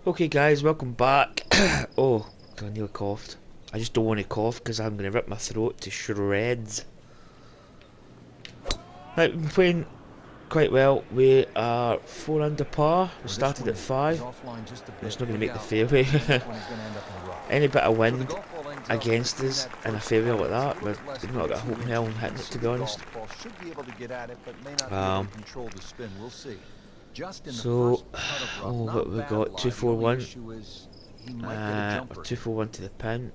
Okay guys, welcome back. Oh, I nearly coughed. I just don't want to cough because I'm going to rip my throat to shreds. Right, we've been playing quite well. We are 4 under par. We started at 5. It's not going to make the fairway. Any bit of wind against us in a fairway like that, we've not got a hope in hell in hitting it, to be honest. So, what we got? 241. Or 241 to the pin.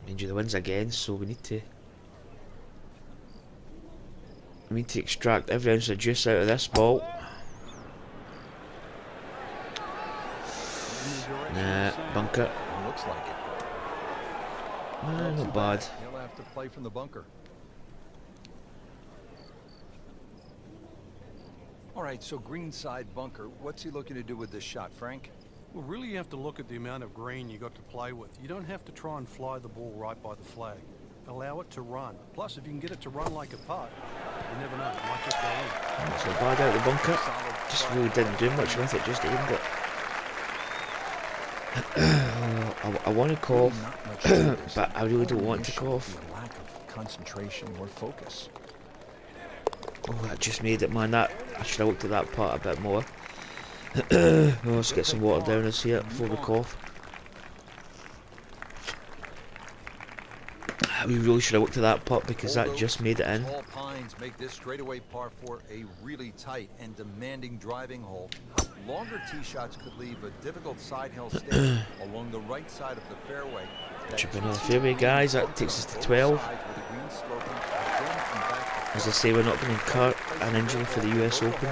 Mind you, the wind's again, so we need to extract every ounce of juice out of this ball. Nah, bunker. Looks like it. Nah, not bad. He'll have to play from the bunker. All right, so greenside bunker. What's he looking to do with this shot, Frank? Well, really you have to look at the amount of green you got to play with. You don't have to try and fly the ball right by the flag. Allow it to run. Plus, if you can get it to run like a putt, you never know, it might just go in. Not so bad out the bunker. Just really didn't do much with it, just aimed it. I want to cough, but I really don't want to cough. Lack of concentration or focus. Oh, that just made it, man. I should have looked at that part a bit more. Let's get some water down us here before we cough. We really should have looked at that putt because that just made it in. Tall pines make this straightaway par 4 a really tight and demanding driving hole. Longer tee shots could leave a difficult side hill stay along the right side of the fairway. Chip into the fairway, guys. That takes us to 12. As I say, we're not going to incur an injury for the US Open.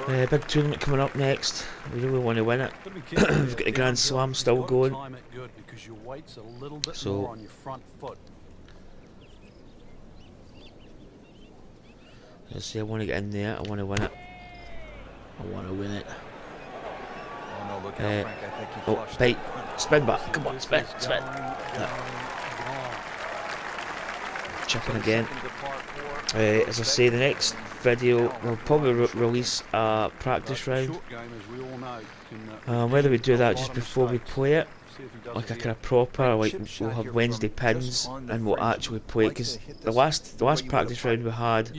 Big tournament coming up next. We really want to win it. We've got the Grand Slam still going. So let's see, I want to get in there. I want to win it. I want to win it. Oh, bite. Spin back. Come on, spin. Chipping again. As I say, the next video we'll probably release a practice round. Whether we do that just before we play it, like a kind of proper, like we'll have Wednesday pins and we'll actually play it, because the last practice round we had,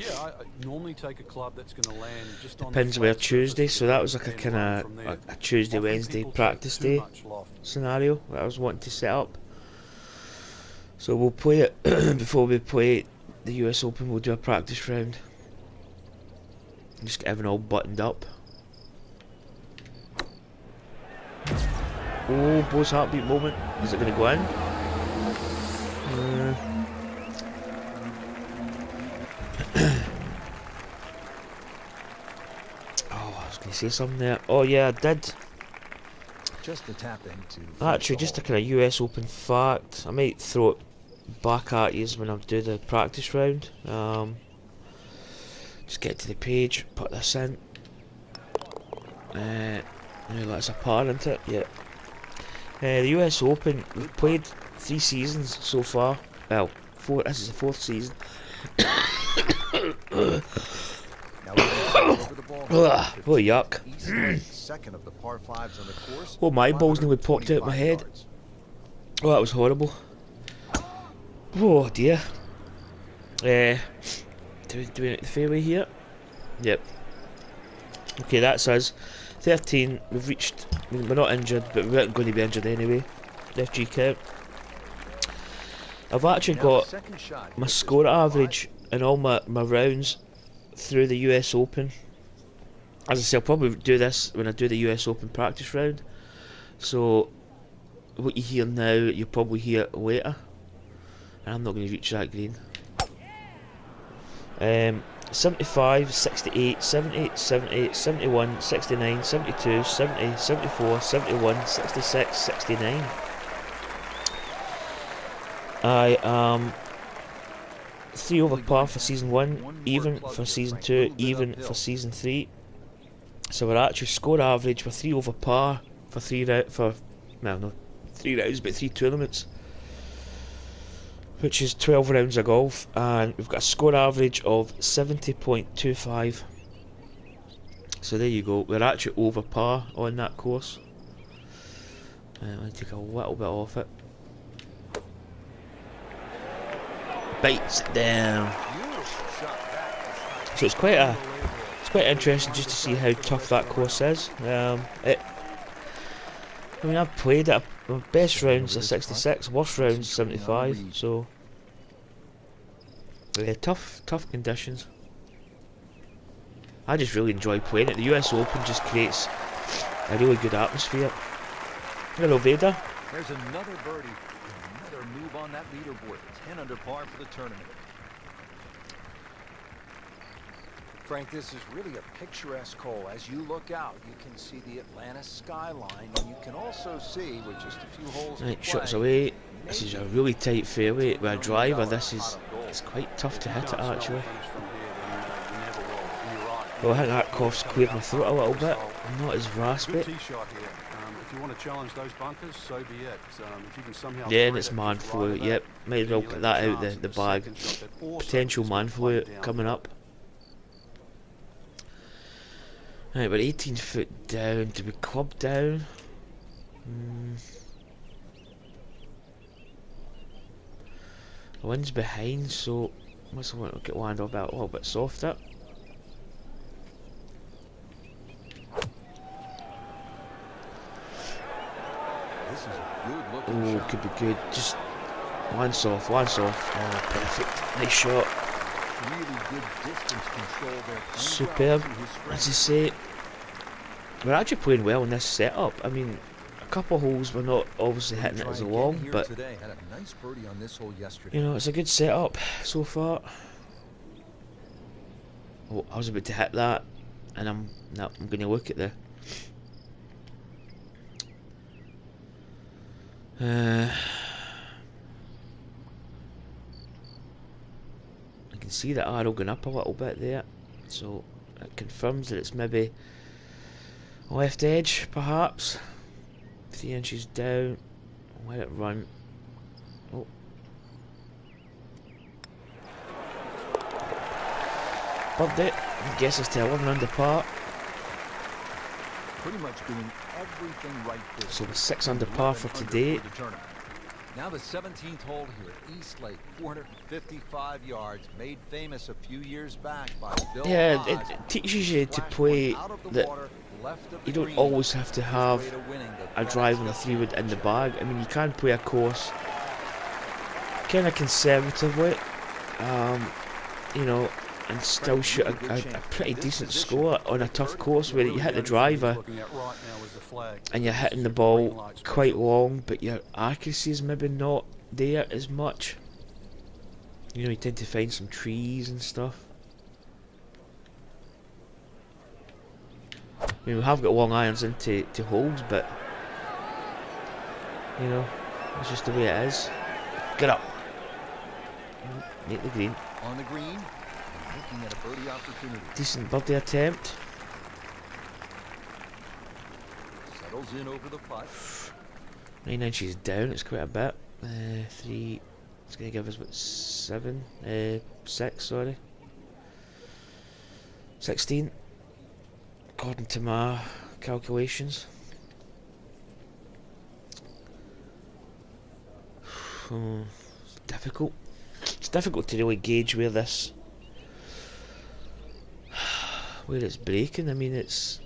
the pins were Tuesday, so that was like a kind of a Tuesday Wednesday practice day scenario that I was wanting to set up. So we'll play it before we play the US Open. We'll do a practice round. Just get everything all buttoned up. Oh, Bo's heartbeat moment. Is it going to go in? Oh, I was going to say something there. Oh yeah, I did. Just to tap into. Actually, just a kind of US Open fact. I might throw it back at you when I do the practice round. Just get to the page, put this in. Now that's a par, isn't it? Yeah. The US Open, we've played 3 seasons so far. Well, 4. This is the 4th season. Oh, yuck. Oh, my balls nearly popped out my head. Oh, that was horrible. Oh dear. Do we hit the fairway here? Yep. Okay, that's us. 13. We've reached. I mean, we're not injured, but we weren't going to be injured anyway. FG count. I've actually got my score average in all my rounds through the US Open. As I say, I'll probably do this when I do the US Open practice round. So what you hear now, you'll probably hear later. And I'm not going to reach that green. 75, 68, 70, 70, 71, 69, 72, 70, 74, 71, 66, 69. I am 3 over par for season 1, even for season 2, even for season 3. So we're actually score average for 3 over par for 3 rounds, not 3 rounds, but 3 tournaments, which is 12 rounds of golf, and we've got a score average of 70.25. So there you go. We're actually over par on that course. I'm going to take a little bit off it. Bites it down. So it's quite interesting just to see how tough that course is. I mean, I've played it. My best rounds are 66, worst rounds 75. So yeah, tough conditions. I just really enjoy playing it. The US Open just creates a really good atmosphere. Hello, Vader. There's another birdie. Another move on that leaderboard. 10 under par for the tournament. Frank, this is really a picturesque hole. As you look out, you can see the Atlanta skyline, and you can also see, with just a few holes Right, to shots play, away. This is a really tight fairway. With a driver, it's quite tough to hit it actually. Well, I think that cough's cleared my throat a little bit. I'm not as raspy. Good tee shot here. If you want to challenge those bunkers, so be it. If you can somehow Yeah, and it's man flu. Yep, might as well put that out the bag. Potential man flu coming up. Right, we're 18 foot down. Do we club down? The wind's behind, so must want to get land a little bit softer. Oh, could be good. Just one soft. Oh, perfect. Nice shot. really good distance control there. Superb. As I say, we're actually playing well in this setup. I mean, a couple of holes we're not obviously hitting it as long, but today. Had a nice birdie on this hole yesterday. you know, it's a good setup so far. Oh, I was about to hit that, and I'm going to look at the. I can see the arrow going up a little bit there, so it confirms that it's maybe left edge, perhaps. 3 inches down. Let it run. Oh. Bugged it. I guess it's to 11 under par. Pretty much doing everything right this So we're 6 under par for today. Now the 17th hole here at East Lake, 455 yards, made famous a few years back by Bill. Yeah, it teaches you to play that you don't always have to have a drive and a 3-wood in the bag. I mean, you can play a course kind of conservatively, you know, and still shoot a pretty decent score on a tough course where you hit the driver and you're hitting the ball quite long, but your accuracy is maybe not there as much. You know, you tend to find some trees and stuff. I mean, we have got long irons into holes, but you know, it's just the way it is. Get up. Make the green. On the green, looking at a birdie opportunity. Decent birdie attempt. Settles in over the putt. 9 inches down, it's quite a bit. 3, it's going to give us what, 6, sorry. 16, according to my calculations. It's difficult. It's difficult to really gauge where it's breaking. I mean, it's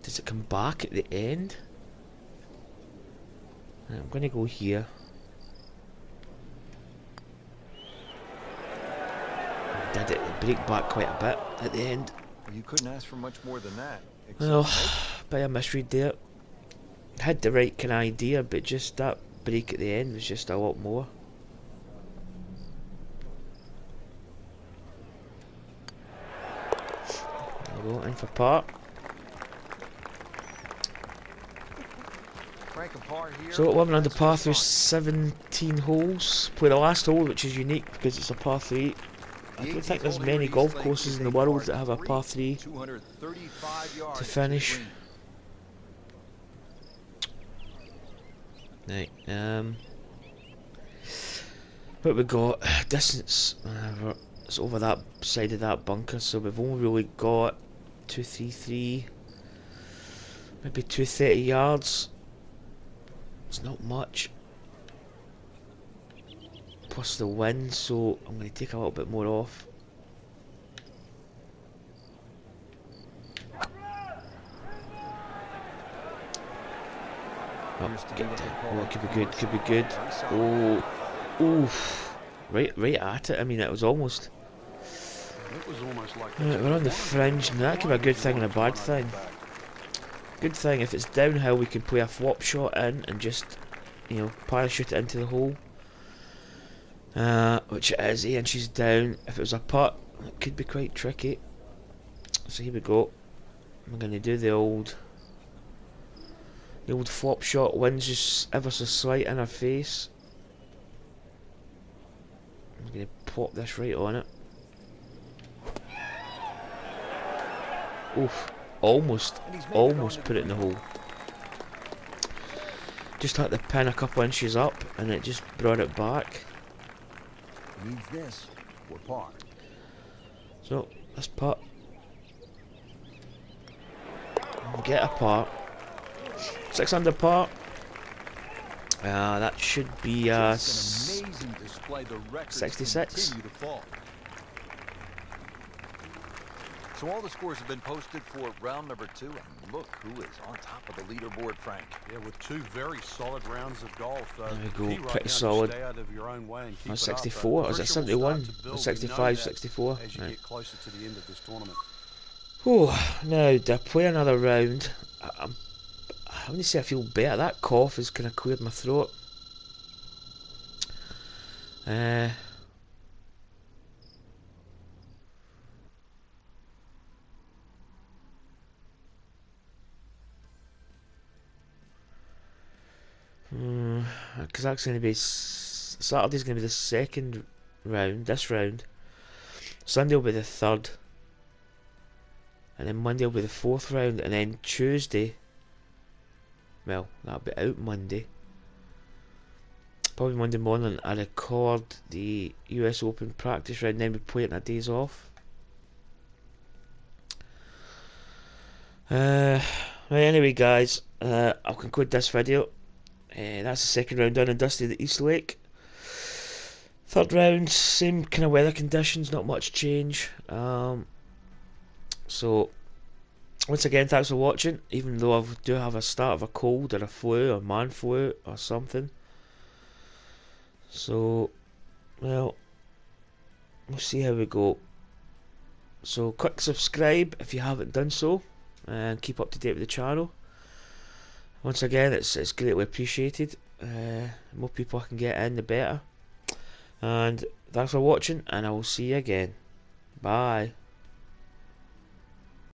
does it come back at the end? I'm going to go here. Did it break back quite a bit at the end? You couldn't ask for much more than that. Well, bit of misread there. Had the right kind of idea, but just that break at the end was just a lot more. There we go, in for par. So 11 under par through 17 holes. Play the last hole, which is unique because it's a par 3. I don't think there's many golf courses in the world that have a par 3 to finish. Right, But we got distance. It's over that side of that bunker, so we've only really got 233, maybe 230 yards. It's not much. Plus the wind, so I'm going to take a little bit more off. Oh, it could be good, could be good. Oh, oof. Right at it. I mean, it was almost. It was almost like Right, we're on the fringe, and that could be a good thing and a bad thing. Good thing, if it's downhill, we can play a flop shot in and just, you know, parachute it into the hole. Which it is 8 inches down. If it was a putt, it could be quite tricky. So here we go. I'm going to do the old flop shot. Wind's just ever so slight in our face. I'm going to pop this right on it. Oof, almost put it in the hole. Just had the pin a couple inches up and it just brought it back. Needs this for par. So, this putt. Get a par. 6 under par. That should be 66. So all the scores have been posted for round number 2, and look who is on top of the leaderboard, Frank. Yeah, with 2 very solid rounds of golf. There we key go, right pretty now to solid. stay out of your own way and keep That's it up. 64, or is it Pressure will 71? start to build. 65, We know that 64. as you Right. get closer to the end of this tournament. Oh, now, do I play another round? I'm going to say I feel better. That cough has kind of cleared my throat. Because that's going to be Saturday's going to be the second round. This round, Sunday will be the third, and then Monday will be the fourth round, and then Tuesday. Well, that'll be out Monday. Probably Monday morning. I record the US Open practice round, then we play it in our days off. Right, anyway, guys, I'll conclude this video. That's the second round done and dusted at East Lake. Third round, same kind of weather conditions, not much change. So, once again, thanks for watching. Even though I do have a start of a cold or a flu or man flu or something. So, well, we'll see how we go. So, click subscribe if you haven't done so, and keep up to date with the channel. Once again, it's greatly appreciated. More people I can get in, the better. And thanks for watching, and I will see you again. Bye.